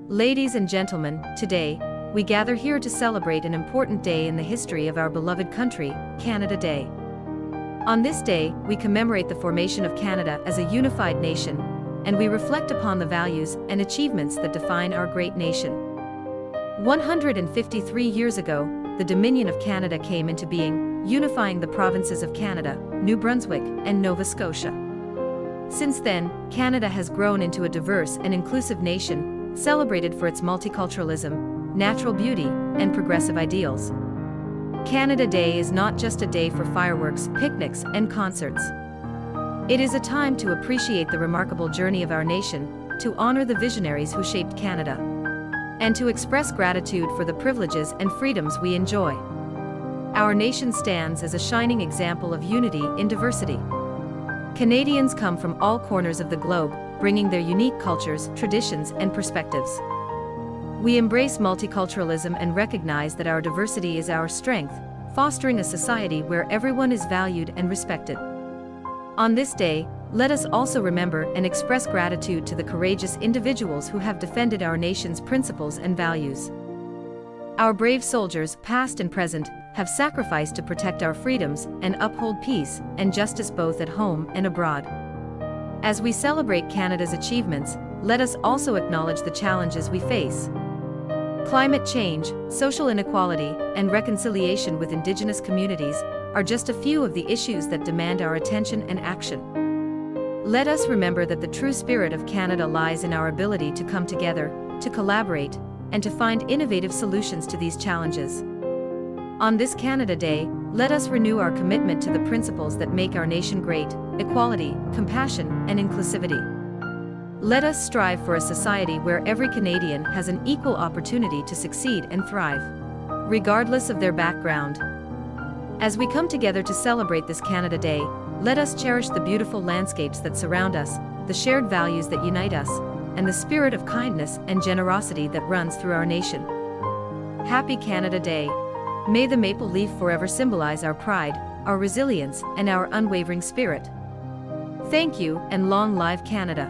Ladies and gentlemen, today, we gather here to celebrate an important day in the history of our beloved country, Canada Day. On this day, we commemorate the formation of Canada as a unified nation, and we reflect upon the values and achievements that define our great nation. 153 years ago, the Dominion of Canada came into being, unifying the provinces of Canada, New Brunswick, and Nova Scotia. Since then, Canada has grown into a diverse and inclusive nation, celebrated for its multiculturalism, natural beauty, and progressive ideals. Canada Day is not just a day for fireworks, picnics, and concerts. It is a time to appreciate the remarkable journey of our nation, to honor the visionaries who shaped Canada, and to express gratitude for the privileges and freedoms we enjoy. Our nation stands as a shining example of unity in diversity. Canadians come from all corners of the globe, bringing their unique cultures, traditions, and perspectives. We embrace multiculturalism and recognize that our diversity is our strength, fostering a society where everyone is valued and respected. On this day, let us also remember and express gratitude to the courageous individuals who have defended our nation's principles and values. Our brave soldiers, past and present, have sacrificed to protect our freedoms and uphold peace and justice both at home and abroad. As we celebrate Canada's achievements, let us also acknowledge the challenges we face. Climate change, social inequality, and reconciliation with Indigenous communities are just a few of the issues that demand our attention and action. Let us remember that the true spirit of Canada lies in our ability to come together, to collaborate, and to find innovative solutions to these challenges. On this Canada Day, let us renew our commitment to the principles that make our nation great: equality, compassion, and inclusivity. Let us strive for a society where every Canadian has an equal opportunity to succeed and thrive, regardless of their background. As we come together to celebrate this Canada Day, let us cherish the beautiful landscapes that surround us, the shared values that unite us, and the spirit of kindness and generosity that runs through our nation. Happy Canada Day! May the maple leaf forever symbolize our pride, our resilience, and our unwavering spirit. Thank you, and long live Canada!